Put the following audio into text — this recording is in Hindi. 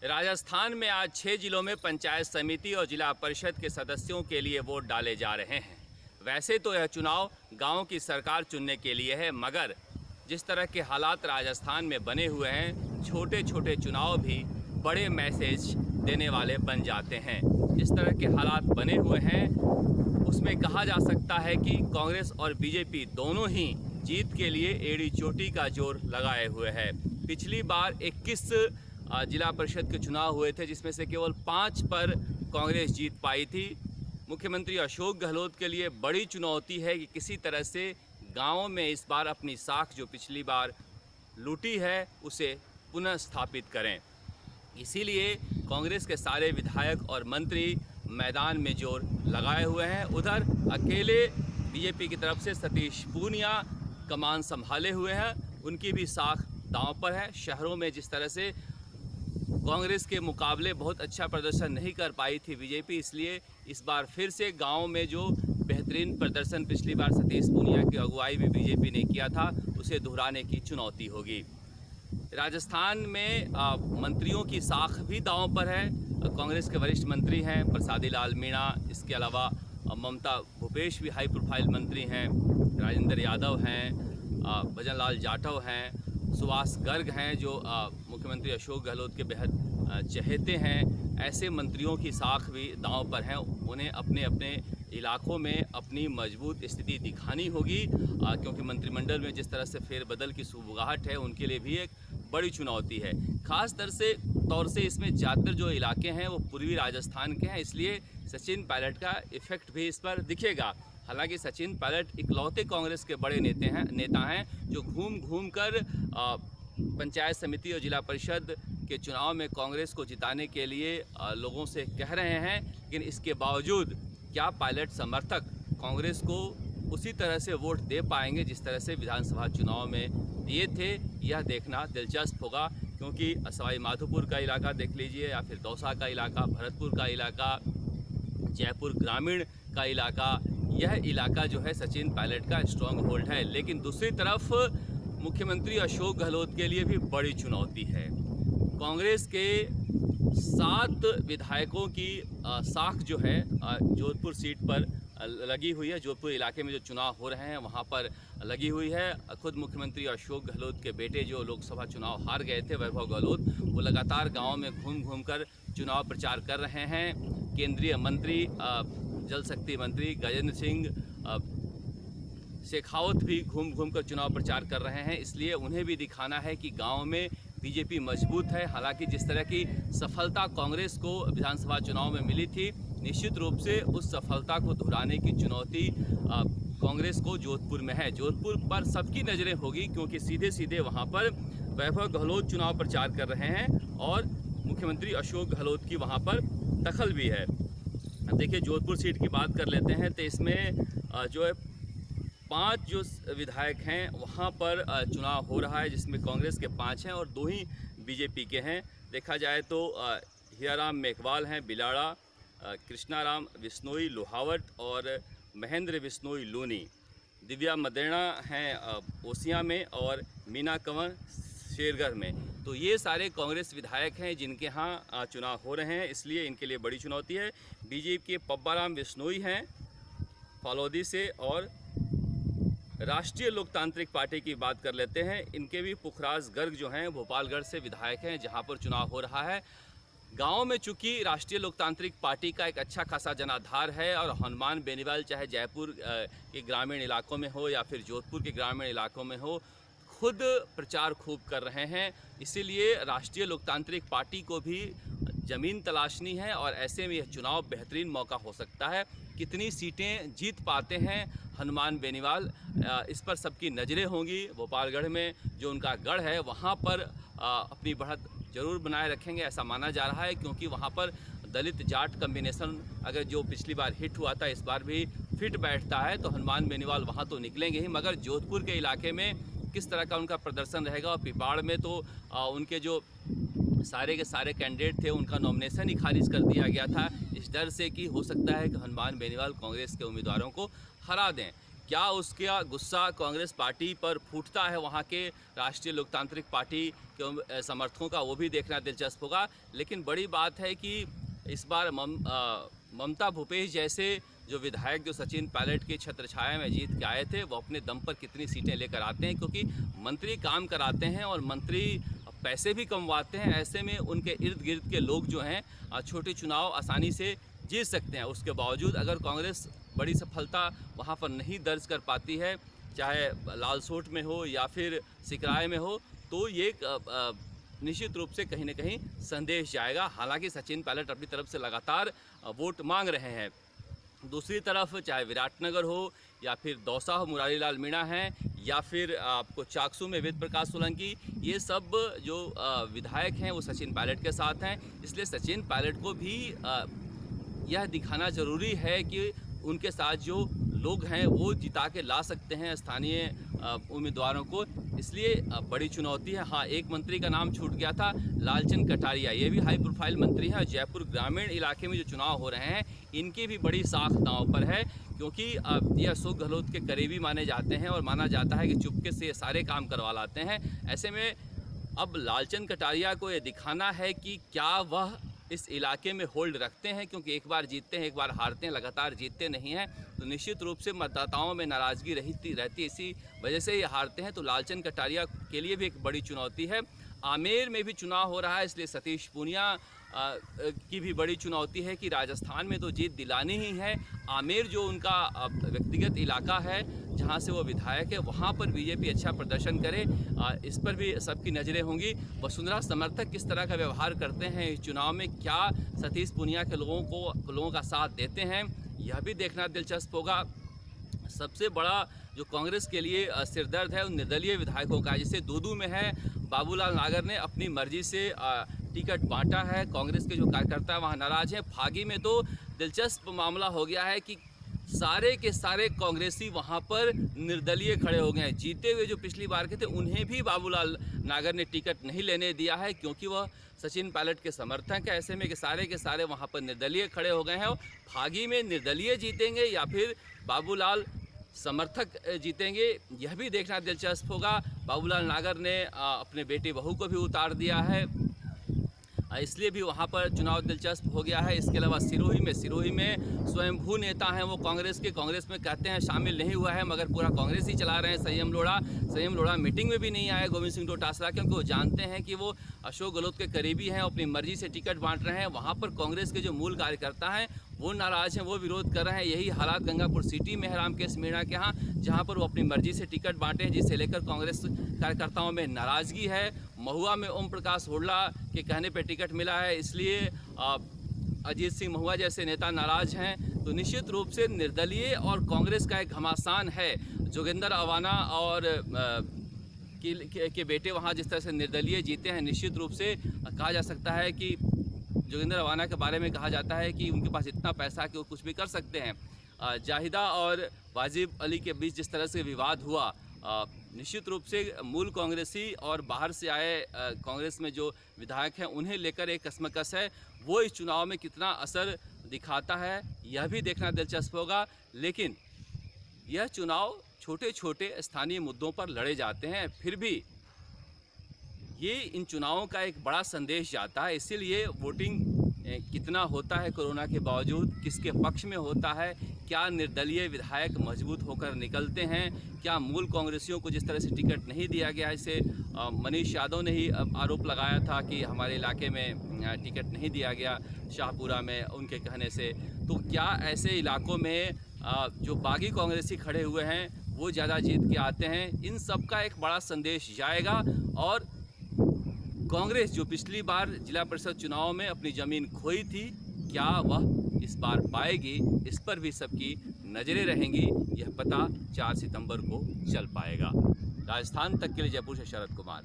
राजस्थान में आज 6 जिलों में पंचायत समिति और जिला परिषद के सदस्यों के लिए वोट डाले जा रहे हैं। वैसे तो यह चुनाव गांव की सरकार चुनने के लिए है, मगर जिस तरह के हालात राजस्थान में बने हुए हैं, छोटे छोटे चुनाव भी बड़े मैसेज देने वाले बन जाते हैं। जिस तरह के हालात बने हुए हैं उसमें कहा जा सकता है कि कांग्रेस और बीजेपी दोनों ही जीत के लिए एड़ी चोटी का जोर लगाए हुए हैं। पिछली बार 21 जिला परिषद के चुनाव हुए थे, जिसमें से केवल 5 पर कांग्रेस जीत पाई थी। मुख्यमंत्री अशोक गहलोत के लिए बड़ी चुनौती है कि किसी तरह से गाँव में इस बार अपनी साख जो पिछली बार लूटी है उसे पुनः स्थापित करें। इसीलिए कांग्रेस के सारे विधायक और मंत्री मैदान में जोर लगाए हुए हैं। उधर अकेले बीजेपी की तरफ से सतीश पूनिया कमान संभाले हुए हैं, उनकी भी साख दांव पर है। शहरों में जिस तरह से कांग्रेस के मुकाबले बहुत अच्छा प्रदर्शन नहीं कर पाई थी बीजेपी, इसलिए इस बार फिर से गांव में जो बेहतरीन प्रदर्शन पिछली बार सतीश पूनिया की अगुवाई में बीजेपी ने किया था उसे दोहराने की चुनौती होगी। राजस्थान में मंत्रियों की साख भी दांव पर है। कांग्रेस के वरिष्ठ मंत्री हैं प्रसादी लाल मीणा, इसके अलावा ममता भूपेश भी हाई प्रोफाइल मंत्री हैं, राजेंद्र यादव हैं, भजन लाल जाटव हैं, सुभाष गर्ग हैं जो मुख्यमंत्री अशोक गहलोत के बेहद चहेते हैं। ऐसे मंत्रियों की साख भी दांव पर हैं। उन्हें अपने अपने इलाकों में अपनी मजबूत स्थिति दिखानी होगी, क्योंकि मंत्रिमंडल में जिस तरह से फेरबदल की सुगबुगाहट है उनके लिए भी एक बड़ी चुनौती है। खास तौर से इसमें ज़्यादातर जो इलाके हैं वो पूर्वी राजस्थान के हैं, इसलिए सचिन पायलट का इफेक्ट भी इस पर दिखेगा। हालांकि सचिन पायलट इकलौते कांग्रेस के बड़े नेता हैं जो घूम घूम कर पंचायत समिति और जिला परिषद के चुनाव में कांग्रेस को जिताने के लिए लोगों से कह रहे हैं। लेकिन इसके बावजूद क्या पायलट समर्थक कांग्रेस को उसी तरह से वोट दे पाएंगे जिस तरह से विधानसभा चुनाव में दिए थे, यह देखना दिलचस्प होगा। क्योंकि सवाई माधोपुर का इलाका देख लीजिए, या फिर दौसा का इलाका, भरतपुर का इलाका, जयपुर ग्रामीण का इलाका, यह इलाका जो है सचिन पायलट का स्ट्रॉन्ग होल्ड है। लेकिन दूसरी तरफ मुख्यमंत्री अशोक गहलोत के लिए भी बड़ी चुनौती है। कांग्रेस के 7 विधायकों की साख जो है जोधपुर सीट पर लगी हुई है। जोधपुर इलाके में जो चुनाव हो रहे हैं वहां पर लगी हुई है। खुद मुख्यमंत्री अशोक गहलोत के बेटे जो लोकसभा चुनाव हार गए थे, वैभव गहलोत, वो लगातार गाँव में घूम घूम कर चुनाव प्रचार कर रहे हैं। केंद्रीय मंत्री जल शक्ति मंत्री गजेंद्र सिंह शेखावत भी घूम घूम कर चुनाव प्रचार कर रहे हैं। इसलिए उन्हें भी दिखाना है कि गांव में बीजेपी मजबूत है। हालांकि जिस तरह की सफलता कांग्रेस को विधानसभा चुनाव में मिली थी, निश्चित रूप से उस सफलता को दोहराने की चुनौती कांग्रेस को जोधपुर में है। जोधपुर पर सबकी नज़रें होगी, क्योंकि सीधे सीधे वहां पर वैभव गहलोत चुनाव प्रचार कर रहे हैं और मुख्यमंत्री अशोक गहलोत की वहां पर दखल भी है। देखिए, जोधपुर सीट की बात कर लेते हैं तो इसमें जो है 5 जो विधायक हैं वहाँ पर चुनाव हो रहा है, जिसमें कांग्रेस के 5 हैं और 2 ही बीजेपी के हैं। देखा जाए तो हीराराम मेघवाल हैं बिलाड़ा, कृष्णाराम बिश्नोई लोहावट और महेंद्र बिश्नोई लूनी, दिव्या मदेना हैं ओसिया में और मीना कंवर शेरगढ़ में। तो ये सारे कांग्रेस विधायक हैं जिनके यहाँ चुनाव हो रहे हैं, इसलिए इनके लिए बड़ी चुनौती है। बीजेपी के पब्बाराम बिश्नोई हैं फलौदी से, और राष्ट्रीय लोकतांत्रिक पार्टी की बात कर लेते हैं। इनके भी पुखराज गर्ग जो हैं भोपालगढ़ से विधायक हैं, जहां पर चुनाव हो रहा है। गांव में चूंकि राष्ट्रीय लोकतांत्रिक पार्टी का एक अच्छा खासा जनाधार है और हनुमान बेनीवाल चाहे जयपुर के ग्रामीण इलाकों में हो या फिर जोधपुर के ग्रामीण इलाकों में हो, खुद प्रचार खूब कर रहे हैं। इसीलिए राष्ट्रीय लोकतांत्रिक पार्टी को भी ज़मीन तलाशनी है और ऐसे में यह चुनाव बेहतरीन मौका हो सकता है। कितनी सीटें जीत पाते हैं हनुमान बेनीवाल, इस पर सबकी नज़रें होंगी। भोपालगढ़ में जो उनका गढ़ है वहाँ पर अपनी बढ़त जरूर बनाए रखेंगे, ऐसा माना जा रहा है, क्योंकि वहाँ पर दलित जाट कम्बिनेशन अगर जो पिछली बार हिट हुआ था इस बार भी फिट बैठता है, तो हनुमान बेनीवाल वहाँ तो निकलेंगे ही, मगर जोधपुर के इलाके में किस तरह का उनका प्रदर्शन रहेगा। और पिपाड़ में तो उनके जो सारे के सारे कैंडिडेट थे उनका नॉमिनेशन ही खारिज कर दिया गया था, इस डर से कि हो सकता है कि हनुमान बेनीवाल कांग्रेस के उम्मीदवारों को हरा दें। क्या उसका गुस्सा कांग्रेस पार्टी पर फूटता है वहाँ के राष्ट्रीय लोकतांत्रिक पार्टी के समर्थकों का, वो भी देखना दिलचस्प होगा। लेकिन बड़ी बात है कि इस बार ममता भूपेश जैसे जो विधायक जो सचिन पायलट की छत्रछाया में जीत के आए थे, वो अपने दम पर कितनी सीटें लेकर आते हैं, क्योंकि मंत्री काम कराते हैं और मंत्री पैसे भी कमवाते हैं। ऐसे में उनके इर्द गिर्द के लोग जो हैं छोटे चुनाव आसानी से जीत सकते हैं। उसके बावजूद अगर कांग्रेस बड़ी सफलता वहाँ पर नहीं दर्ज कर पाती है, चाहे लालसोट में हो या फिर सिकराय में हो, तो ये निश्चित रूप से कहीं ना कहीं संदेश जाएगा। हालांकि सचिन पायलट अपनी तरफ से लगातार वोट मांग रहे हैं। दूसरी तरफ चाहे विराटनगर हो या फिर दौसा हो, मुरारी लाल मीणा हैं, या फिर आपको चाकसू में वेद प्रकाश सोलंकी, ये सब जो विधायक हैं वो सचिन पायलट के साथ हैं। इसलिए सचिन पायलट को भी यह दिखाना ज़रूरी है कि उनके साथ जो लोग हैं वो जिता के ला सकते हैं स्थानीय उम्मीदवारों को। इसलिए बड़ी चुनौती है। हाँ, एक मंत्री का नाम छूट गया था, लालचंद कटारिया, ये भी हाई प्रोफाइल मंत्री हैं। जयपुर ग्रामीण इलाके में जो चुनाव हो रहे हैं, इनकी भी बड़ी साख दांव पर है, क्योंकि ये अशोक गहलोत के करीबी माने जाते हैं और माना जाता है कि चुपके से ये सारे काम करवा लाते हैं। ऐसे में अब लालचंद कटारिया को ये दिखाना है कि क्या वह इस इलाके में होल्ड रखते हैं, क्योंकि एक बार जीतते हैं एक बार हारते हैं, लगातार जीतते नहीं हैं, तो निश्चित रूप से मतदाताओं में नाराज़गी रहती है। इसी वजह से ये हारते हैं। तो लालचंद कटारिया के लिए भी एक बड़ी चुनौती है। आमेर में भी चुनाव हो रहा है, इसलिए सतीश पूनिया की भी बड़ी चुनौती है कि राजस्थान में तो जीत दिलानी ही है। आमेर जो उनका व्यक्तिगत इलाका है, जहां से वो विधायक है, वहां पर बीजेपी अच्छा प्रदर्शन करे, इस पर भी सबकी नज़रें होंगी। वसुंधरा समर्थक किस तरह का व्यवहार करते हैं इस चुनाव में, क्या सतीश पूनिया के लोगों का साथ देते हैं, यह भी देखना दिलचस्प होगा। सबसे बड़ा जो कांग्रेस के लिए सिरदर्द है उन निर्दलीय विधायकों का, जैसे दूदू में है बाबूलाल नागर ने अपनी मर्जी से टिकट बांटा है। कांग्रेस के जो कार्यकर्ता वहाँ नाराज हैं। फागी में तो दिलचस्प मामला हो गया है कि सारे के सारे कांग्रेसी वहाँ पर निर्दलीय खड़े हो गए हैं। जीते हुए जो पिछली बार के थे, उन्हें भी बाबूलाल नागर ने टिकट नहीं लेने दिया है, क्योंकि वह सचिन पायलट के समर्थक है। ऐसे में कि सारे के सारे वहाँ पर निर्दलीय खड़े हो गए हैं। फागी में निर्दलीय जीतेंगे या फिर बाबूलाल समर्थक जीतेंगे, यह भी देखना दिलचस्प होगा। बाबूलाल नागर ने अपने बेटी बहू को भी उतार दिया है, इसलिए भी वहाँ पर चुनाव दिलचस्प हो गया है। इसके अलावा सिरोही में स्वयंभू नेता हैं वो कांग्रेस में कहते हैं शामिल नहीं हुआ है, मगर पूरा कांग्रेस ही चला रहे हैं। संयम लोढ़ा मीटिंग में भी नहीं आए गोविंद सिंह डोटासरा, क्योंकि वो जानते हैं कि वो अशोक गहलोत के करीबी हैं, अपनी मर्जी से टिकट बांट रहे हैं। वहाँ पर कांग्रेस के जो मूल कार्यकर्ता हैं वो नाराज़ हैं, वो विरोध कर रहे हैं। यही हालात गंगापुर सिटी में है रामकेश मीणा के यहाँ, जहाँ पर वो अपनी मर्जी से टिकट बांटे हैं, जिसे लेकर कांग्रेस कार्यकर्ताओं में नाराज़गी है। महुआ में ओम प्रकाश हुड्डा के कहने पर टिकट मिला है, इसलिए अजीत सिंह महुआ जैसे नेता नाराज़ हैं। तो निश्चित रूप से निर्दलीय और कांग्रेस का एक घमासान है। जोगेंद्र अवाना और के बेटे वहाँ जिस तरह से निर्दलीय जीते हैं, निश्चित रूप से कहा जा सकता है कि जोगेंद्र अवाना के बारे में कहा जाता है कि उनके पास इतना पैसा है कि वो कुछ भी कर सकते हैं। जाहिदा और वाजिब अली के बीच जिस तरह से विवाद हुआ, निश्चित रूप से मूल कांग्रेसी और बाहर से आए कांग्रेस में जो विधायक हैं उन्हें लेकर एक कसमकस है। वो इस चुनाव में कितना असर दिखाता है यह भी देखना दिलचस्प होगा। लेकिन यह चुनाव छोटे छोटे स्थानीय मुद्दों पर लड़े जाते हैं, फिर भी ये इन चुनावों का एक बड़ा संदेश जाता है। इसीलिए वोटिंग कितना होता है कोरोना के बावजूद, किसके पक्ष में होता है, क्या निर्दलीय विधायक मजबूत होकर निकलते हैं, क्या मूल कांग्रेसियों को जिस तरह से टिकट नहीं दिया गया, इसे मनीष यादव ने ही आरोप लगाया था कि हमारे इलाके में टिकट नहीं दिया गया शाहपुरा में उनके कहने से, तो क्या ऐसे इलाकों में जो बागी कांग्रेसी खड़े हुए हैं वो ज़्यादा जीत के आते हैं। इन सब का एक बड़ा संदेश जाएगा और कांग्रेस जो पिछली बार जिला परिषद चुनाव में अपनी ज़मीन खोई थी, क्या वह इस बार पाएगी, इस पर भी सबकी नज़रें रहेंगी। यह पता 4 सितंबर को चल पाएगा। राजस्थान तक के लिए जयपुर से शरद कुमार।